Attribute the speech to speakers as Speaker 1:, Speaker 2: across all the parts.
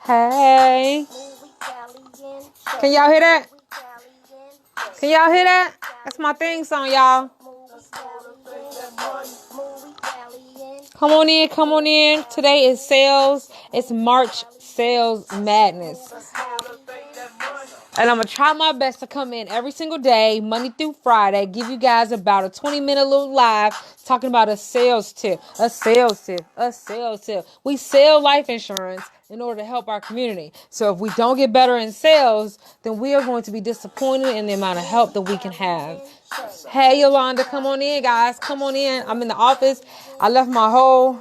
Speaker 1: Hey. Can y'all hear that? Can y'all hear that? That's my theme song, y'all. Come on in, come on in. Today is sales. It's March Sales Madness. And I'm going to try my best to come in every single day, Monday through Friday, give you guys about a 20-minute little live talking about a sales tip. We sell life insurance in order to help our community. So if we don't get better in sales, then we are going to be disappointed in the amount of help that we can have. Hey, Yolanda, come on in, guys. Come on in. I'm in the office. I left my whole...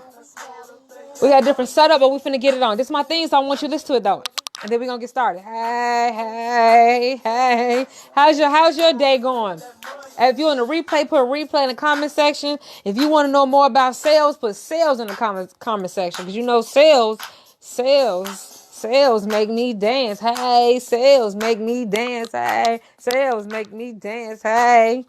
Speaker 1: We got a different setup, but we finna get it on. This is my thing, so I want you to listen to it, though. And then we're going to get started. Hey. How's your day going? If you're in the replay, put a replay in the comment section. If you want to know more about sales, put sales in the comment section. Because you know sales make me dance. Hey, sales make me dance. Hey, sales make me dance. Hey.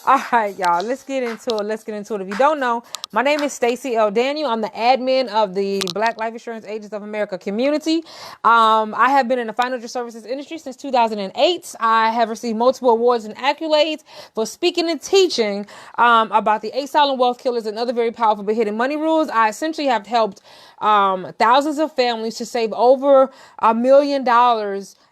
Speaker 1: All right, y'all. Let's get into it. If you don't know, my name is Stacey L. Daniel. I'm the admin of the Black Life Insurance Agents of America community. I have been in the financial services industry since 2008. I have received multiple awards and accolades for speaking and teaching about the 8 silent wealth killers and other very powerful but hidden money rules. I essentially have helped thousands of families to save over $1 million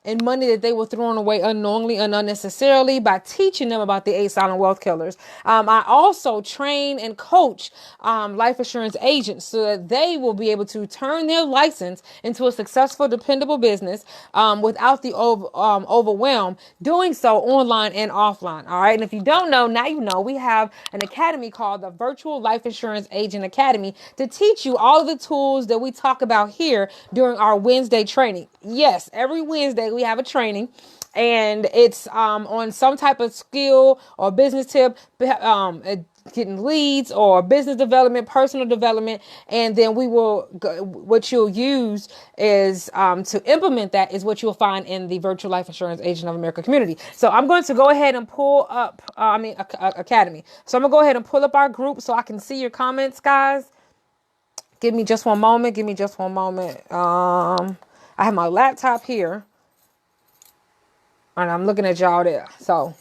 Speaker 1: and money that they were throwing away unknowingly and unnecessarily by teaching them about the 8 silent wealth killers. I also train and coach life insurance agents so that they will be able to turn their license into a successful, dependable business without the overwhelm, doing so online and offline. All right. And if you don't know, now you know, we have an academy called the Virtual Life Insurance Agent Academy to teach you all of the tools that we talk about here during our Wednesday training. Yes, every Wednesday we have a training, and it's on some type of skill or business tip, getting leads or business development, personal development, and then what you'll use is to implement that is what you'll find in the Virtual Life Insurance Agent of America community. So I'm going to go ahead and pull up, Academy. So I'm gonna go ahead and pull up our group so I can see your comments, guys. Give me just one moment. I have my laptop here, and I'm looking at y'all there. So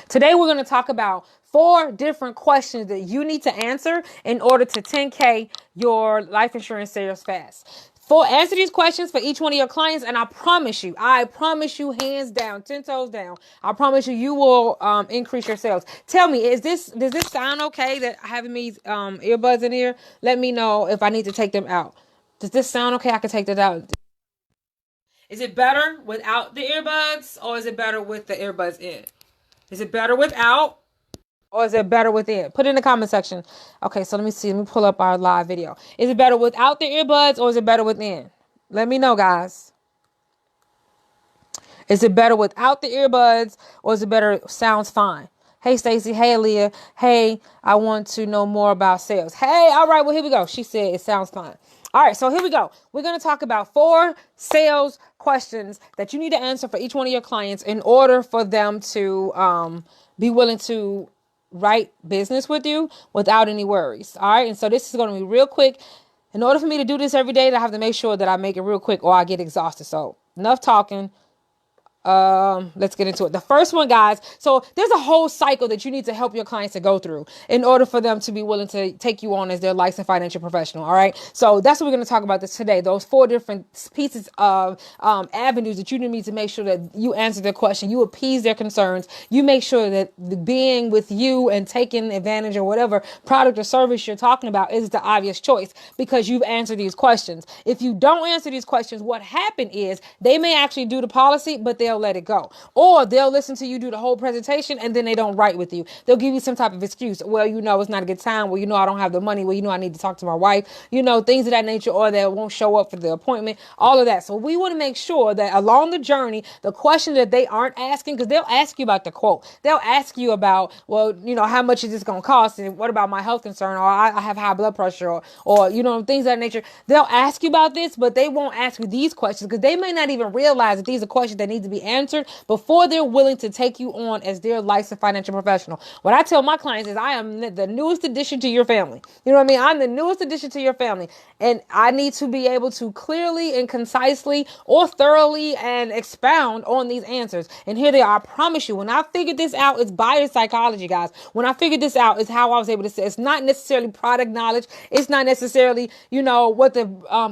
Speaker 1: today we're going to talk about 4 different questions that you need to answer in order to 10K your life insurance sales fast. Answer these questions for each one of your clients, and I promise you, hands down, 10 toes down, I promise you will increase your sales. Tell me, does this sound okay that having these earbuds in here? Let me know if I need to take them out. Does this sound okay? I can take that out. Is it better without the earbuds, or is it better with the earbuds in? Is it better without, or is it better within? Put it in the comment section. Okay, so let me pull up our live video. Is it better without the earbuds, or is it better within? Let me know, guys. Is it better without the earbuds, or is it better? Sounds fine. Hey, Stacey. Hey, Aaliyah. Hey, I want to know more about sales. Hey, all right. Well, here we go. She said it sounds fine. All right. So here we go. We're going to talk about 4 sales questions that you need to answer for each one of your clients in order for them to be willing to write business with you without any worries. All right. And so this is going to be real quick. In order for me to do this every day, I have to make sure that I make it real quick or I get exhausted. So enough talking. Let's get into it. The first one, guys. So there's a whole cycle that you need to help your clients to go through in order for them to be willing to take you on as their licensed financial professional. All right. So that's what we're going to talk about this today. Those 4 different pieces of avenues that you need to make sure that you answer their question, you appease their concerns, you make sure that the being with you and taking advantage of whatever product or service you're talking about is the obvious choice because you've answered these questions. If you don't answer these questions, what happened is they may actually do the policy, but they'll let it go. Or they'll listen to you do the whole presentation and then they don't write with you. They'll give you some type of excuse. Well, it's not a good time. Well, I don't have the money. Well, I need to talk to my wife, things of that nature, or they won't show up for the appointment, all of that. So we want to make sure that along the journey, the question that they aren't asking, because they'll ask you about the quote. They'll ask you about, well, how much is this going to cost? And what about my health concern? Or I have high blood pressure or things of that nature. They'll ask you about this, but they won't ask you these questions because they may not even realize that these are questions that need to be be answered before they're willing to take you on as their licensed financial professional. What I tell my clients is I am the newest addition to your family. You know what I mean? I'm the newest addition to your family. And I need to be able to clearly and concisely or thoroughly and expound on these answers. And here they are. I promise you, when I figured this out, it's buyer psychology, guys. When I figured this out, is how I was able to say it's not necessarily product knowledge. It's not necessarily, what the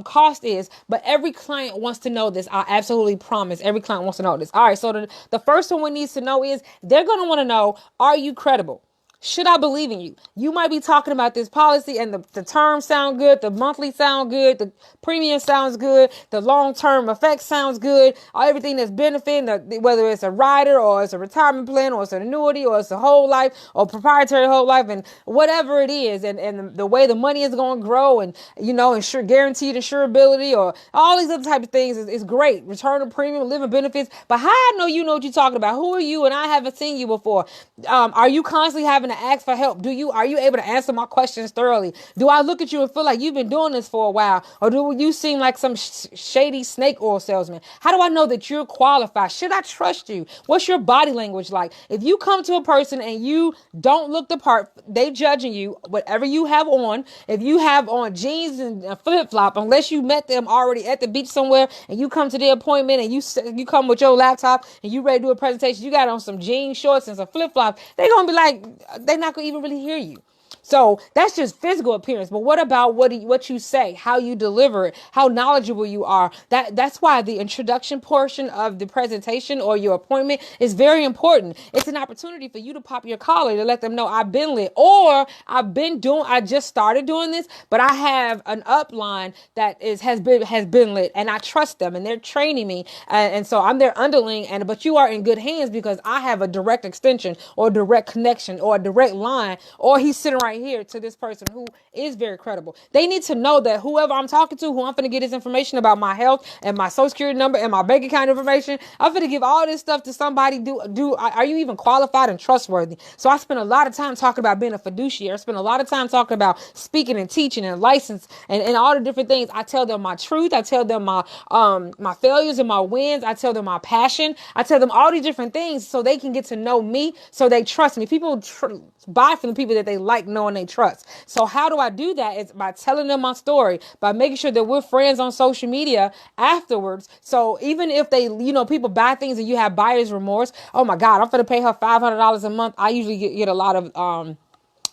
Speaker 1: cost is, but every client wants to know this. I absolutely promise every client wants to know this. All right. So the first one we need to know is they're going to want to know, are you credible? Should I believe in you? You might be talking about this policy and the terms sound good. The monthly sound good. The premium sounds good. The long-term effect sounds good. Everything that's benefiting, whether it's a rider or it's a retirement plan or it's an annuity or it's a whole life or proprietary whole life and whatever it is. And the way the money is going to grow and, guaranteed insurability or all these other type of things is great. Return of premium, living benefits. But how I know you know what you're talking about? Who are you? And I haven't seen you before. Are you constantly having to ask for help? Are you able to answer my questions thoroughly? Do I look at you and feel like you've been doing this for a while? Or do you seem like some shady snake oil salesman? How do I know that you're qualified? Should I trust you? What's your body language like? If you come to a person and you don't look the part, they judging you, whatever you have on. If you have on jeans and a flip-flop, unless you met them already at the beach somewhere and you come to the appointment and you come with your laptop and you ready to do a presentation, you got on some jeans, shorts, and some flip-flops, they're going to be like, they're not going to even really hear you. So that's just physical appearance. But what about what you say, how you deliver it, how knowledgeable you are? That's why the introduction portion of the presentation or your appointment is very important. It's an opportunity for you to pop your collar to let them know I've been lit, or I just started doing this, but I have an upline that has been lit, and I trust them, and they're training me, and so I'm their underling. But you are in good hands because I have a direct extension or direct connection or a direct line, or he's sitting right here to this person who is very credible. They need to know that whoever I'm talking to, who I'm going to get this information about my health and my social security number and my bank account information, I'm going to give all this stuff to somebody. Are you even qualified and trustworthy? So I spend a lot of time talking about being a fiduciary. I spend a lot of time talking about speaking and teaching and license and all the different things. I tell them my truth. I tell them my failures and my wins. I tell them my passion. I tell them all these different things so they can get to know me, so they trust me. People buy from the people that they like, know, and they trust. So how do I do that? It's by telling them my story, by making sure that we're friends on social media afterwards. So even if people buy things and you have buyer's remorse, oh my God, I'm going to pay her $500 a month. I usually get a lot of,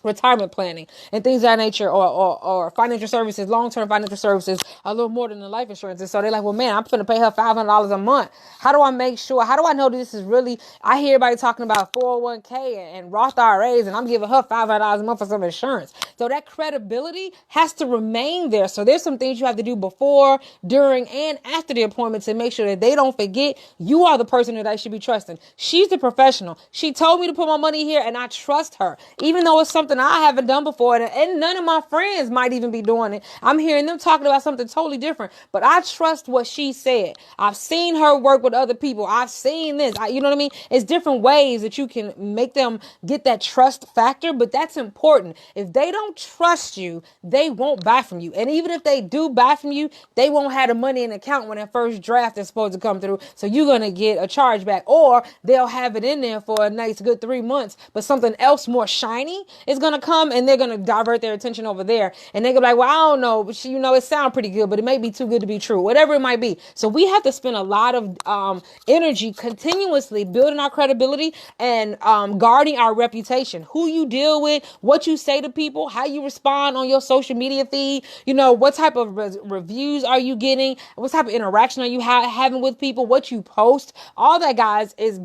Speaker 1: retirement planning and things of that nature, or financial services, long-term financial services, a little more than the life insurance. And so they're like, well, man, I'm going to pay her $500 a month. How do I make sure? How do I know this is really? I hear everybody talking about 401k and Roth IRAs, and I'm giving her $500 a month for some insurance. So that credibility has to remain there. So there's some things you have to do before, during, and after the appointment to make sure that they don't forget you are the person that I should be trusting. She's the professional. She told me to put my money here, and I trust her, even though it's something I haven't done before, and none of my friends might even be doing it. I'm hearing them talking about something totally different, but I trust what she said. I've seen her work with other people. I've seen this. You know what I mean? It's different ways that you can make them get that trust factor, but that's important. If they don't trust you, they won't buy from you. And even if they do buy from you, they won't have the money in the account when that first draft is supposed to come through. So you're going to get a chargeback, or they'll have it in there for a nice good 3 months, but something else more shiny is going to come and they're going to divert their attention over there. And they're going to be like, well, I don't know, but it sounds pretty good, but it may be too good to be true, whatever it might be. So we have to spend a lot of energy continuously building our credibility and guarding our reputation. Who you deal with, what you say to people, how you respond on your social media feed, what type of reviews are you getting, what type of interaction are you having with people, what you post, all that, guys, is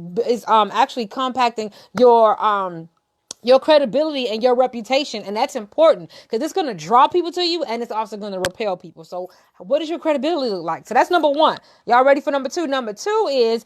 Speaker 1: actually compacting your credibility and your reputation. And that's important because it's going to draw people to you, and it's also going to repel people. So what does your credibility look like? So that's number one. Y'all ready for number two? Number two is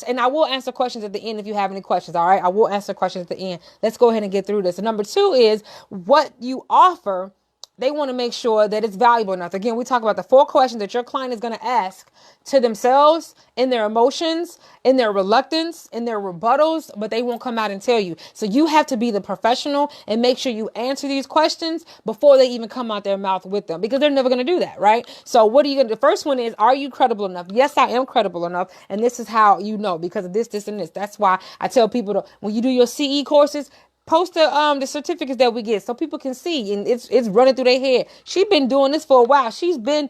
Speaker 1: and I will answer questions at the end if you have any questions. All right. I will answer questions at the end. Let's go ahead and get through this. So number two is what you offer they want to make sure that it's valuable enough. Again, we talk about the 4 questions that your client is going to ask to themselves, in their emotions, in their reluctance, in their rebuttals, but they won't come out and tell you. So you have to be the professional and make sure you answer these questions before they even come out their mouth with them, because they're never going to do that, right? So what are you going to do? The first one is, are you credible enough? Yes, I am credible enough. And this is how you know, because of this, and this. That's why I tell people to, when you do your CE courses, post the certificates that we get so people can see, and it's running through their head. She's been doing this for a while. She's been,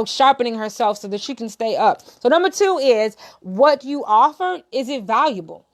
Speaker 1: sharpening herself so that she can stay up. So number 2 is, what you offer, is it valuable?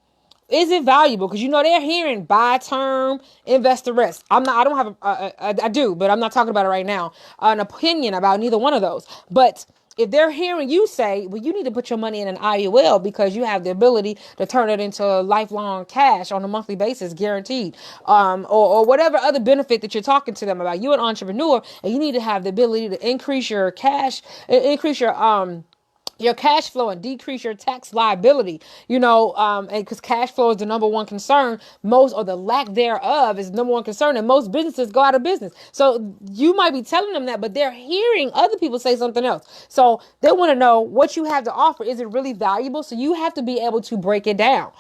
Speaker 1: Is it valuable? Because they're hearing buy term, invest the rest. I don't have I do, but I'm not talking about it right now. An opinion about neither one of those. But if they're hearing you say, well, you need to put your money in an IUL because you have the ability to turn it into lifelong cash on a monthly basis, guaranteed, or whatever other benefit that you're talking to them about. You're an entrepreneur and you need to have the ability to increase your cash, increase your cash flow and decrease your tax liability, and because cash flow is the number one concern, or the lack thereof is the number one concern, and most businesses go out of business. So you might be telling them that, but they're hearing other people say something else. So they want to know what you have to offer. Is it really valuable? So you have to be able to break it down.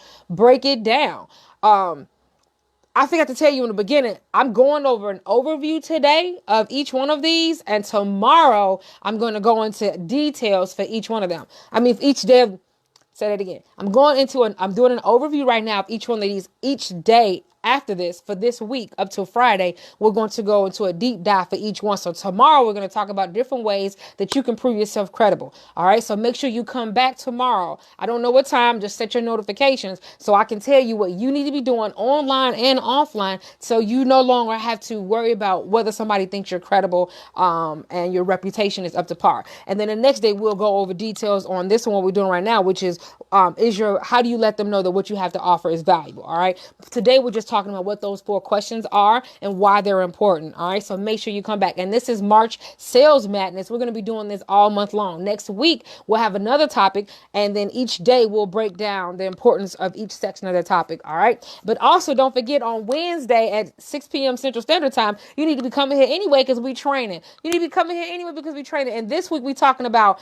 Speaker 1: I forgot to tell you in the beginning, I'm going over an overview today of each one of these, and tomorrow I'm going to go into details for each one of them. I mean, for each day say that again. I'm doing an overview right now of each one of these each day. After this, for this week up till Friday, we're going to go into a deep dive for each one. So tomorrow we're going to talk about different ways that you can prove yourself credible. All right. So make sure you come back tomorrow. I don't know what time, just set your notifications so I can tell you what you need to be doing online and offline, so you no longer have to worry about whether somebody thinks you're credible and your reputation is up to par. And then the next day we'll go over details on this one, what we're doing right now, which is how do you let them know that what you have to offer is valuable? All right. Today we're just talking about what those 4 questions are and why they're important. All right. So make sure you come back. And this is March Sales Madness. We're going to be doing this all month long. Next week, we'll have another topic. And then each day we'll break down the importance of each section of the topic. All right. But also don't forget, on Wednesday at 6 p.m. Central Standard Time, you need to be coming here anyway because we training. You need to be coming here anyway because we training. And this week we're talking about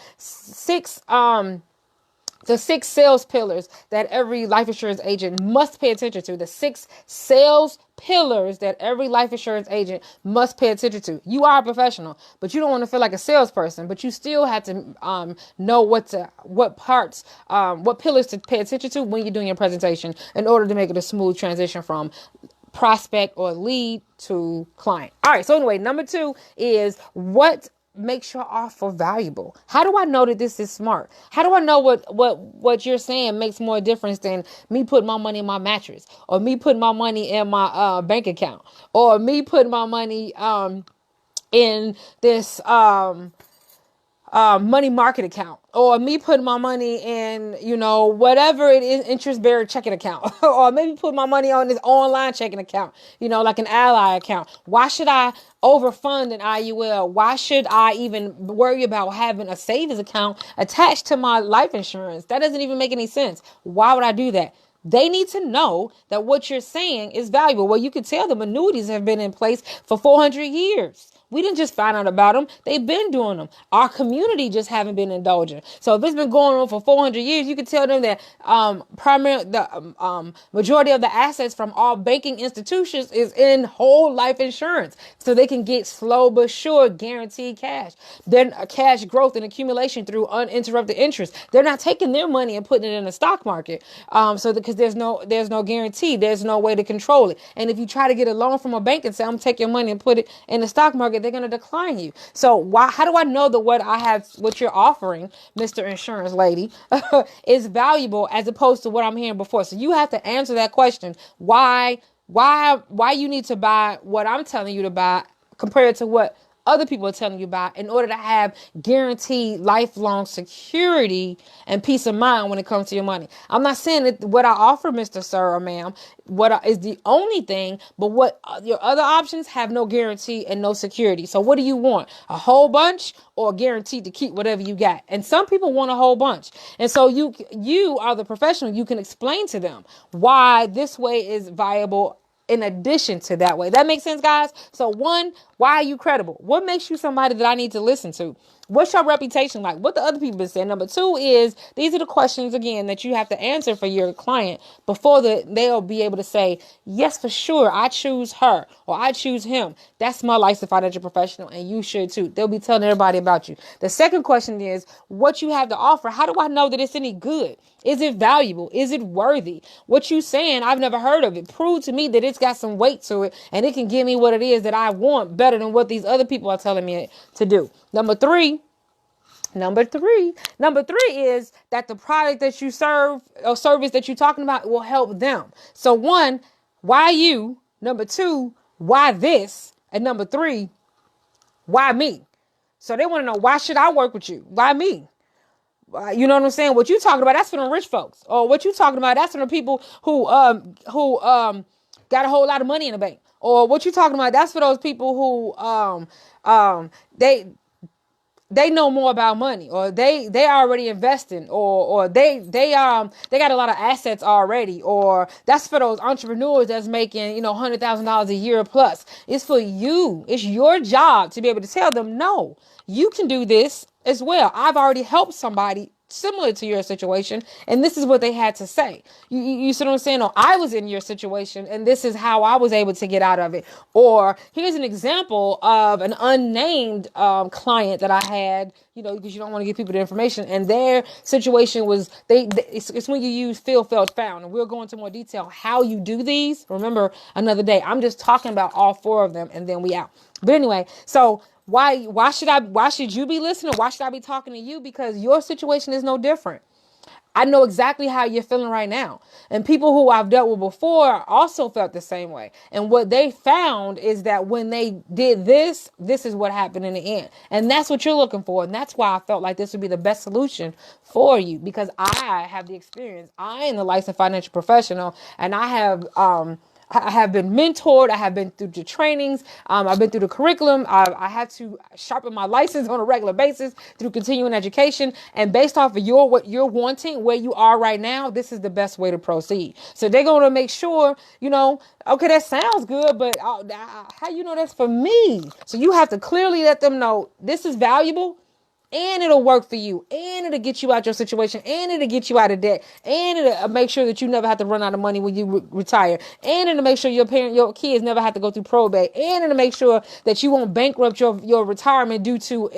Speaker 1: the 6 sales pillars that every life insurance agent must pay attention to. The 6 sales pillars that every life insurance agent must pay attention to. You are a professional, but you don't want to feel like a salesperson, but you still have to know what pillars to pay attention to when you're doing your presentation in order to make it a smooth transition from prospect or lead to client. All right. So anyway, number 2 is, what makes your offer valuable? How do I know that this is smart? How do I know what you're saying makes more difference than me putting my money in my mattress, or me putting my money in my bank account, or me putting my money in this money market account, or me putting my money in, whatever it is, interest bearing checking account, or maybe put my money on this online checking account, like an Ally account. Why should I overfund an IUL? Why should I even worry about having a savings account attached to my life insurance? That doesn't even make any sense. Why would I do that? They need to know that what you're saying is valuable. Well, you can tell them annuities have been in place for 400 years. We didn't just find out about them. They've been doing them. Our community just haven't been indulgent. So if it's been going on for 400 years, you can tell them that the majority of the assets from all banking institutions is in whole life insurance, so they can get slow but sure guaranteed cash. Then cash growth and accumulation through uninterrupted interest. They're not taking their money and putting it in the stock market, because there's no guarantee. There's no way to control it. And if you try to get a loan from a bank and say, I'm gonna take your money and put it in the stock market, they're going to decline you. So how do I know that what you're offering, Mr. Insurance Lady, is valuable as opposed to what I'm hearing before? So you have to answer that question. Why you need to buy what I'm telling you to buy compared to what other people are telling you about, in order to have guaranteed lifelong security and peace of mind when it comes to your money. I'm not saying that what I offer, Mr. Sir or ma'am, is the only thing, but what your other options have no guarantee and no security. So what do you want? A whole bunch, or guaranteed to keep whatever you got? And some people want a whole bunch. And so you are the professional. You can explain to them why this way is viable in addition to that way. That makes sense, guys? So one, why are you credible? What makes you somebody that I need to listen to? What's your reputation like? What the other people been saying? Number two is, these are the questions, again, that you have to answer for your client before they'll be able to say, yes, for sure, I choose her or I choose him. That's my licensed financial professional, and you should too. They'll be telling everybody about you. The second question is, what you have to offer. How do I know that it's any good? Is it valuable? Is it worthy? What you saying, I've never heard of it. Prove to me that it's got some weight to it and it can give me what it is that I want better than what these other people are telling me to do. Number three is that the product that you serve or service that you're talking about will help them. So one, why you? Number two, why this? And number three, why me? So they want to know, why should I work with you? Why me? You know what I'm saying? What you talking about, that's for the rich folks. Or what you talking about, that's for the people who got a whole lot of money in the bank. Or what you talking about, that's for those people who they know more about money, or they already investing, or they got a lot of assets already, or that's for those entrepreneurs that's making $100,000 a year plus. It's for you. It's your job to be able to tell them, no, you can do this as well. I've already helped somebody similar to your situation, and this is what they had to say. You see what I'm saying? Or I was in your situation and this is how I was able to get out of it. Or here's an example of an unnamed client that I had, because you don't want to give people the information, and their situation was it's when you use feel, felt, found, and we'll go into more detail how you do these. Remember, another day. I'm just talking about all four of them and then we out. But anyway, so why should you be listening? Why should I be talking to you? Because your situation is no different. I know exactly how you're feeling right now. And people who I've dealt with before also felt the same way. And what they found is that when they did this is what happened in the end. And that's what you're looking for. And that's why I felt like this would be the best solution for you, because I have the experience. I am the licensed financial professional, and I have been mentored. I have been through the trainings. I've been through the curriculum. I had to sharpen my license on a regular basis through continuing education. And based off of what you're wanting, where you are right now, this is the best way to proceed. So they're going to make sure, okay, that sounds good, but how you know that's for me? So you have to clearly let them know this is valuable. And it'll work for you, and it'll get you out your situation, and it'll get you out of debt, and it'll make sure that you never have to run out of money when you retire, and it'll make sure your kids never have to go through probate, and it'll make sure that you won't bankrupt your retirement due to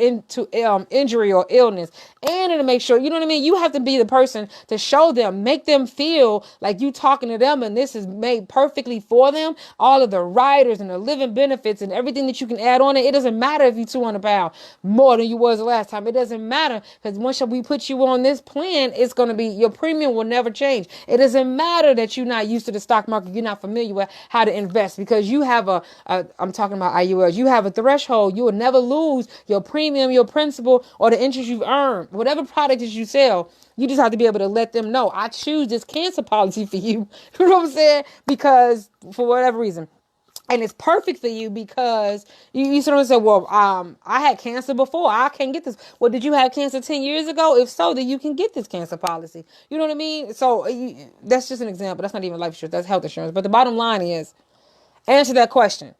Speaker 1: injury or illness, and it'll make sure, you know what I mean? You have to be the person to show them, make them feel like you talking to them, and this is made perfectly for them. All of the riders and the living benefits and everything that you can add on it. It doesn't matter if you're 200 pounds more than you was the last time. It doesn't matter, because once we put you on this plan, it's going to be, your premium will never change. It doesn't matter that you're not used to the stock market, you're not familiar with how to invest, because you have I'm talking about IULs, you have a threshold. You will never lose your premium, your principal, or the interest you've earned. Whatever product that you sell, you just have to be able to let them know, I choose this cancer policy for you. You know what I'm saying? Because for whatever reason. And it's perfect for you because you sort of say, well, I had cancer before. I can't get this. Well, did you have cancer 10 years ago? If so, then you can get this cancer policy. You know what I mean? So that's just an example. That's not even life insurance. That's health insurance. But the bottom line is, answer that question.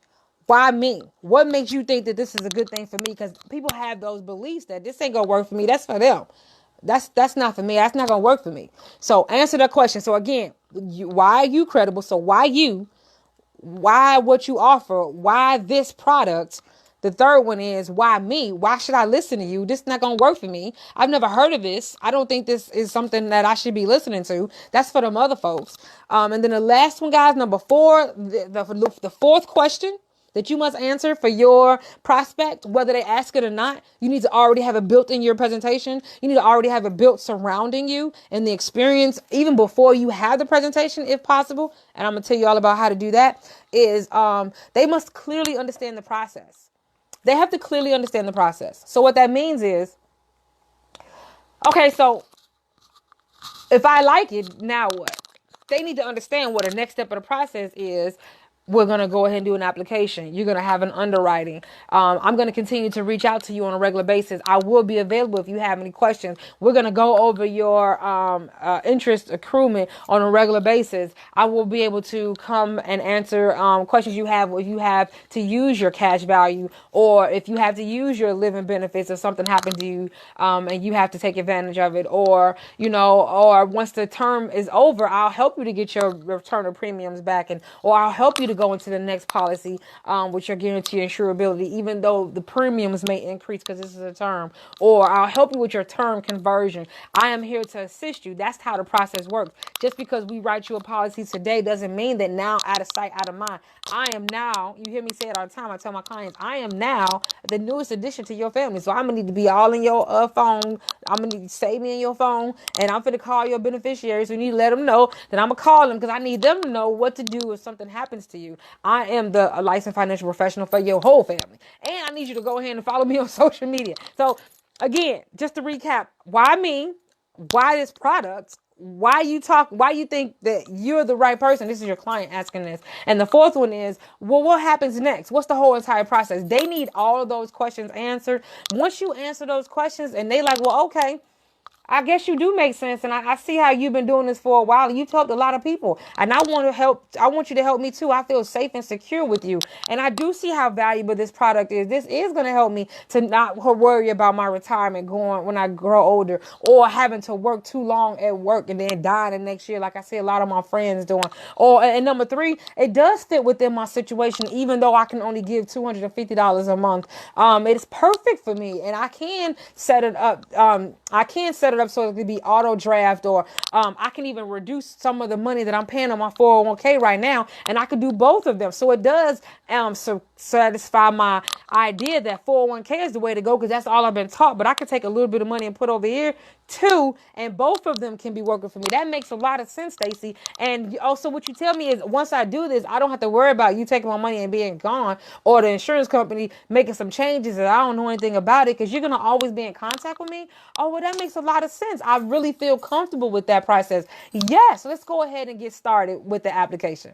Speaker 1: Why me? What makes you think that this is a good thing for me? Because people have those beliefs that this ain't going to work for me. That's for them. That's not for me. That's not going to work for me. So answer that question. So again, why are you credible? So why you? Why what you offer? Why this product? The third one is, why me? Why should I listen to you? This is not going to work for me. I've never heard of this. I don't think this is something that I should be listening to. That's for them other folks. And then the last one, guys, number 4, the fourth question that you must answer for your prospect, whether they ask it or not, you need to already have it built in your presentation. You need to already have it built surrounding you and the experience even before you have the presentation, if possible. And I'm going to tell you all about how to do that. Is they must clearly understand the process. They have to clearly understand the process. So what that means is, okay, so if I like it, now what? They need to understand what the next step of the process is. we're going to go ahead and do an application. You're going to have an underwriting. I'm going to continue to reach out to you on a regular basis. I will be available if you have any questions. We're going to go over your interest accruement on a regular basis. I will be able to come and answer questions you have if you have to use your cash value, or if you have to use your living benefits if something happened to you and you have to take advantage of it, or, or once the term is over, I'll help you to get your return of premiums back, or I'll help you to go into the next policy with your guarantee insurability, even though the premiums may increase because this is a term, or I'll help you with your term conversion. I am here to assist you. That's how the process works. Just because we write you a policy today doesn't mean that now out of sight, out of mind. I am now, you hear me say it all the time, I tell my clients, I am now the newest addition to your family. So I'm going to need to be all in your phone. I'm going to need to save me in your phone, and I'm going to call your beneficiaries. We need to let them know that I'm going to call them because I need them to know what to do if something happens to you. I am the licensed financial professional for your whole family. And I need you to go ahead and follow me on social media. So again, just to recap, why me? Why this product? Why you think that you're the right person? This is your client asking this. And the fourth one is, well, what happens next? What's the whole entire process? They need all of those questions answered. Once you answer those questions and they like, well, okay, I guess you do make sense. And I see how you've been doing this for a while. You've helped a lot of people. And I want to help. I want you to help me too. I feel safe and secure with you. And I do see how valuable this product is. This is going to help me to not worry about my retirement going when I grow older, or having to work too long at work and then dying the next year, like I see a lot of my friends doing. And number three, it does fit within my situation, even though I can only give $250 a month. It's perfect for me, and I can set it up. I can set it up so it could be auto draft, or I can even reduce some of the money that I'm paying on my 401k right now, and I could do both of them. So it does satisfy my idea that 401k is the way to go, because that's all I've been taught. But I could take a little bit of money and put over here too, and both of them can be working for me. That makes a lot of sense, Stacey. And also what you tell me is, once I do this, I don't have to worry about you taking my money and being gone, or the insurance company making some changes that I don't know anything about it, because you're going to always be in contact with me. Oh, well, that makes a lot of sense. I really feel comfortable with that process. Yes, let's go ahead and get started with the application.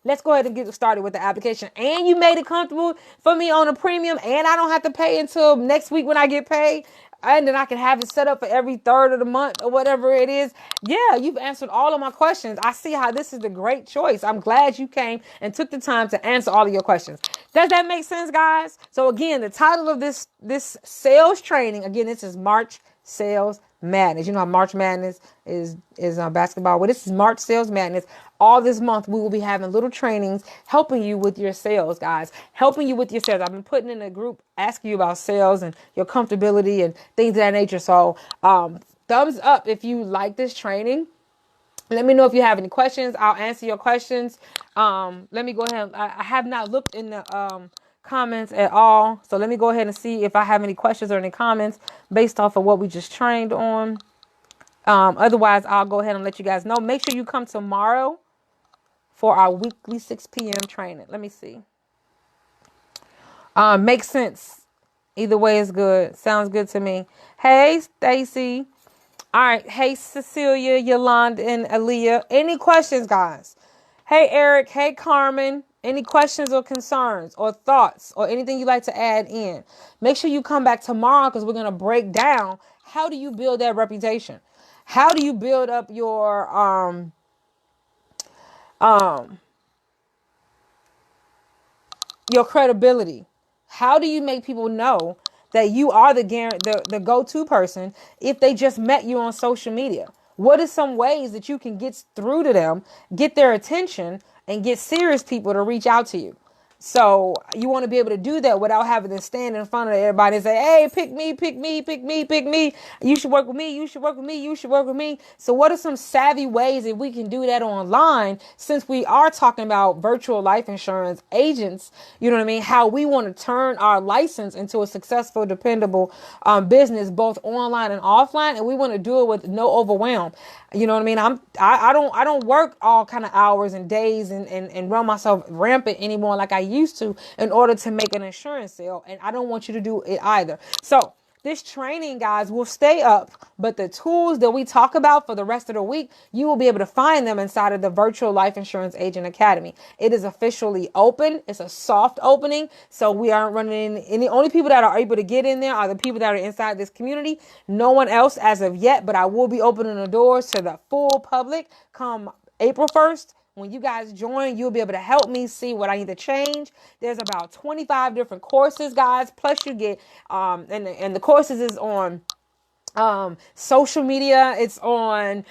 Speaker 1: Let's go ahead and get started with the application. And you made it comfortable for me on a premium, and I don't have to pay until next week when I get paid. And then I can have it set up for every third of the month or whatever it is. Yeah, you've answered all of my questions. I see how this is the great choice. I'm glad you came and took the time to answer all of your questions. Does that make sense, guys? So again, the title of this sales training, again, this is March Sales Madness. You know how March Madness is basketball. Well, this is March Sales Madness. All this month, we will be having little trainings helping you with your sales, guys. Helping you with your sales. I've been putting in a group asking you about sales and your comfortability and things of that nature. So thumbs up if you like this training. Let me know if you have any questions. I'll answer your questions. Let me go ahead. I have not looked in the comments at all. So let me go ahead and see if I have any questions or any comments based off of what we just trained on. Otherwise, I'll go ahead and let you guys know. Make sure you come tomorrow for our weekly 6 p.m. training. Let me see. Makes sense. Either way is good. Sounds good to me. Hey, Stacy. All right. Hey, Cecilia, Yolanda, and Aaliyah. Any questions, guys? Hey, Eric. Hey, Carmen. Any questions or concerns or thoughts or anything you'd like to add in? Make sure you come back tomorrow, because we're going to break down how do you build that reputation? How do you build up your credibility? How do you make people know that you are the go-to person if they just met you on social media? What are some ways that you can get through to them, get their attention, and get serious people to reach out to you? So you want to be able to do that without having to stand in front of everybody and say, hey, pick me, pick me, pick me, pick me. You should work with me. You should work with me. You should work with me. So what are some savvy ways that we can do that online, since we are talking about virtual life insurance agents? You know what I mean? How we want to turn our license into a successful, dependable business, both online and offline. And we want to do it with no overwhelm. You know what I mean? I don't work all kind of hours and days and run myself rampant anymore like I used to in order to make an insurance sale. And I don't want you to do it either. So This training, guys, will stay up, but the tools that we talk about for the rest of the week, you will be able to find them inside of the Virtual Life Insurance Agent Academy. It is officially open. It's a soft opening, so we aren't running any. Only people that are able to get in there are the people that are inside this community. No one else as of yet, but I will be opening the doors to the full public come April 1st. When you guys join, you'll be able to help me see what I need to change. There's about 25 different courses, guys. Plus you get, and the courses is on social media. It's on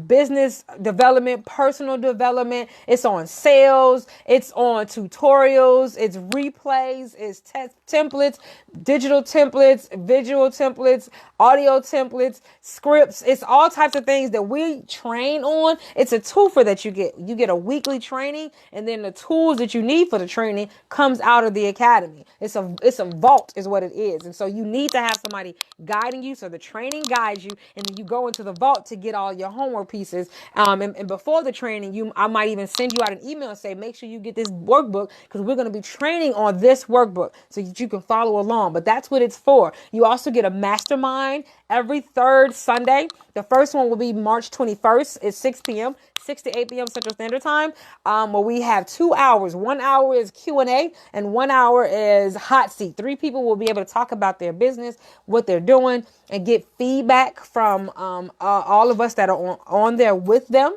Speaker 1: business development, personal development. It's on sales. It's on tutorials. It's replays. It's test templates, digital templates, visual templates, audio templates, scripts. It's all types of things that we train on. It's a twofer that you get. You get a weekly training, and then the tools that you need for the training comes out of the academy. It's a vault is what it is. And so you need to have somebody guiding you. So the training guides you, and then you go into the vault to get all your homework pieces. And before the training, I might even send you out an email and say, make sure you get this workbook, because we're going to be training on this workbook so that you can follow along. But that's what it's for. You also get a mastermind every third Sunday. The first one will be March 21st. It's 6 p.m., 6 to 8 p.m. Central Standard Time, where we have 2 hours. 1 hour is Q&A, and 1 hour is hot seat. 3 people will be able to talk about their business, what they're doing, and get feedback from all of us that are on there with them.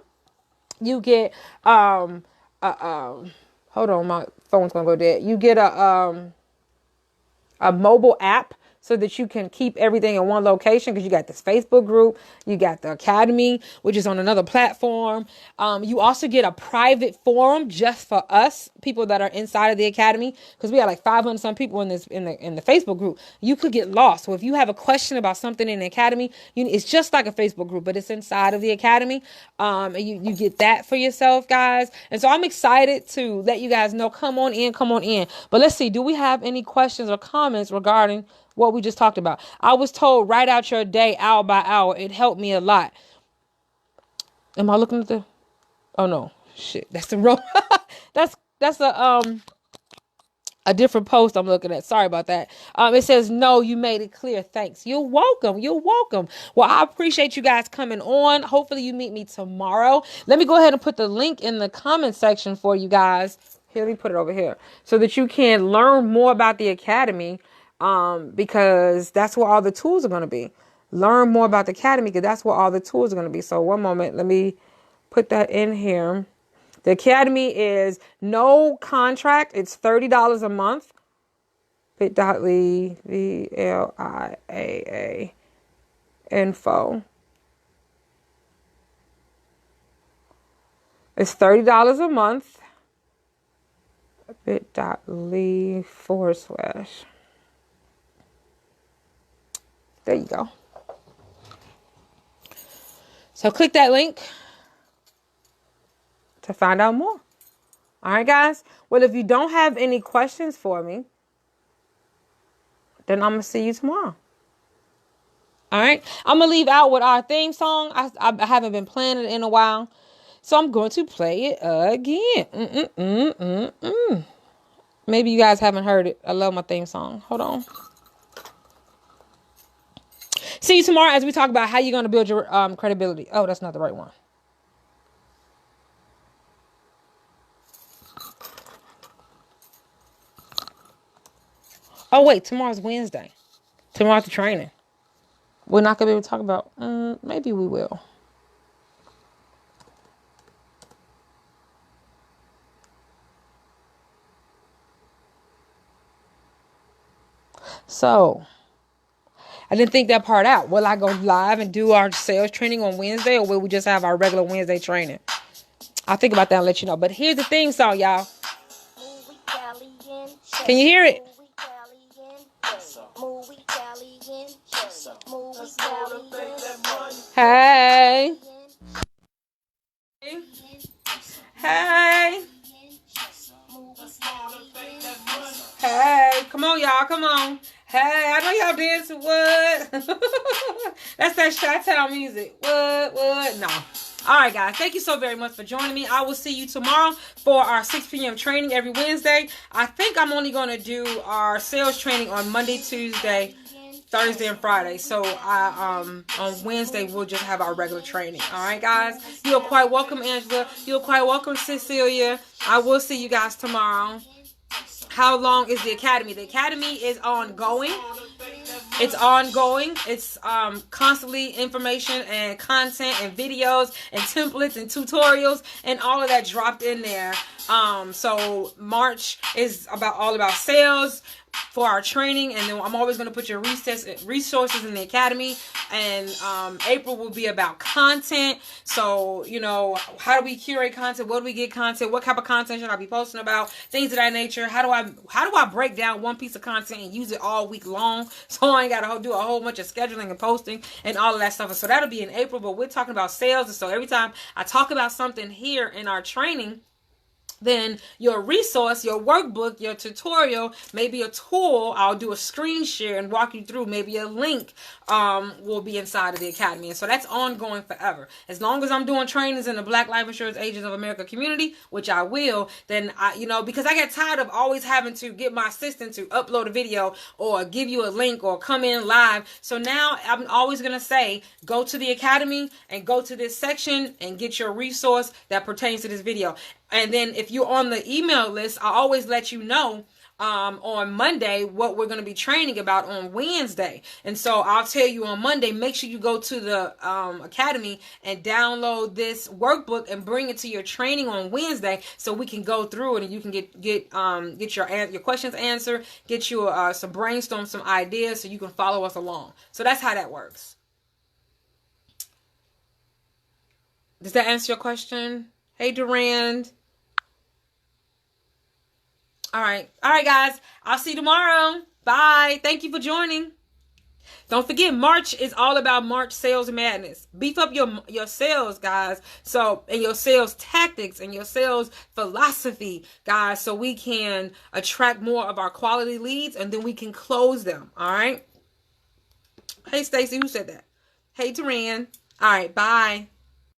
Speaker 1: You get, hold on, my phone's going to go dead. You get a mobile app so that you can keep everything in one location, because you got this Facebook group, you got the Academy, which is on another platform. You also get a private forum just for us, people that are inside of the Academy, because we have like 500 some people in the Facebook group. You could get lost. So if you have a question about something in the Academy, it's just like a Facebook group, but it's inside of the Academy. And you get that for yourself, guys. And so I'm excited to let you guys know, come on in. But let's see, do we have any questions or comments regarding what we just talked about? I was told, write out your day hour by hour. It helped me a lot. Am I looking at the? Oh no, shit, that's the wrong. that's a different post I'm looking at. Sorry about that. It says, no, you made it clear. Thanks. You're welcome. Well, I appreciate you guys coming on. Hopefully you meet me tomorrow. Let me go ahead and put the link in the comment section for you guys. Here, let me put it over here so that you can learn more about the Academy. Because that's where all the tools are going to be. Learn more about the Academy, because that's where all the tools are going to be. So one moment, let me put that in here. The Academy is no contract. It's $30 a month. bit.ly VLIAA info. It's $30 a month. bit.ly / There you go. So click that link to find out more. All right, guys. Well, if you don't have any questions for me, then I'm going to see you tomorrow. All right. I'm going to leave out with our theme song. I haven't been playing it in a while, so I'm going to play it again. Maybe you guys haven't heard it. I love my theme song. Hold on. See you tomorrow as we talk about how you're going to build your credibility. Oh, that's not the right one. Oh, wait. Tomorrow's Wednesday. Tomorrow's the training. We're not going to be able to talk about... maybe we will. So... I didn't think that part out. Will I go live and do our sales training on Wednesday, or will we just have our regular Wednesday training? I'll think about that and let you know. But here's the theme song, y'all. Can you hear it? Hey. Hey. Hey. Come on, y'all. Come on. Hey, I know y'all dancing. What? That's that Chi-Town music. What? No. All right, guys. Thank you so very much for joining me. I will see you tomorrow for our 6 p.m. training every Wednesday. I think I'm only going to do our sales training on Monday, Tuesday, Thursday and Friday. So on Wednesday we'll just have our regular training. All right, guys. You're quite welcome, Angela. You're quite welcome, Cecilia. I will see you guys tomorrow. How long is the academy? The academy is ongoing. It's ongoing. It's constantly information and content and videos and templates and tutorials and all of that dropped in there. So March is all about sales for our training, and then I'm always going to put your resources in the academy. And April will be about content. So, you know, how do we curate content? What do we get content? What type of content should I be posting about? Things of that nature. How do I break down one piece of content and use it all week long, so I ain't got to do a whole bunch of scheduling and posting and all of that stuff. So that'll be in April, but we're talking about sales. And so every time I talk about something here in our training, then your resource, your workbook, your tutorial, maybe a tool, I'll do a screen share and walk you through. Maybe a link will be inside of the academy. And so that's ongoing forever. As long as I'm doing trainings in the Black Life Insurance Agents of America community, which I will, then because I get tired of always having to get my assistant to upload a video or give you a link or come in live. So now I'm always going to say, go to the academy and go to this section and get your resource that pertains to this video. And then if you're on the email list, I always let you know on Monday what we're going to be training about on Wednesday. And so I'll tell you on Monday, make sure you go to the academy and download this workbook and bring it to your training on Wednesday, so we can go through it and you can get your questions answered, get you some brainstorm, some ideas, so you can follow us along. So that's how that works. Does that answer your question? Hey, Durand. All right, guys. I'll see you tomorrow. Bye. Thank you for joining. Don't forget, March is all about March Sales Madness. Beef up your sales, guys. So, and your sales tactics and your sales philosophy, guys, so we can attract more of our quality leads and then we can close them. All right. Hey, Stacy, who said that? Hey, Duran. All right, bye.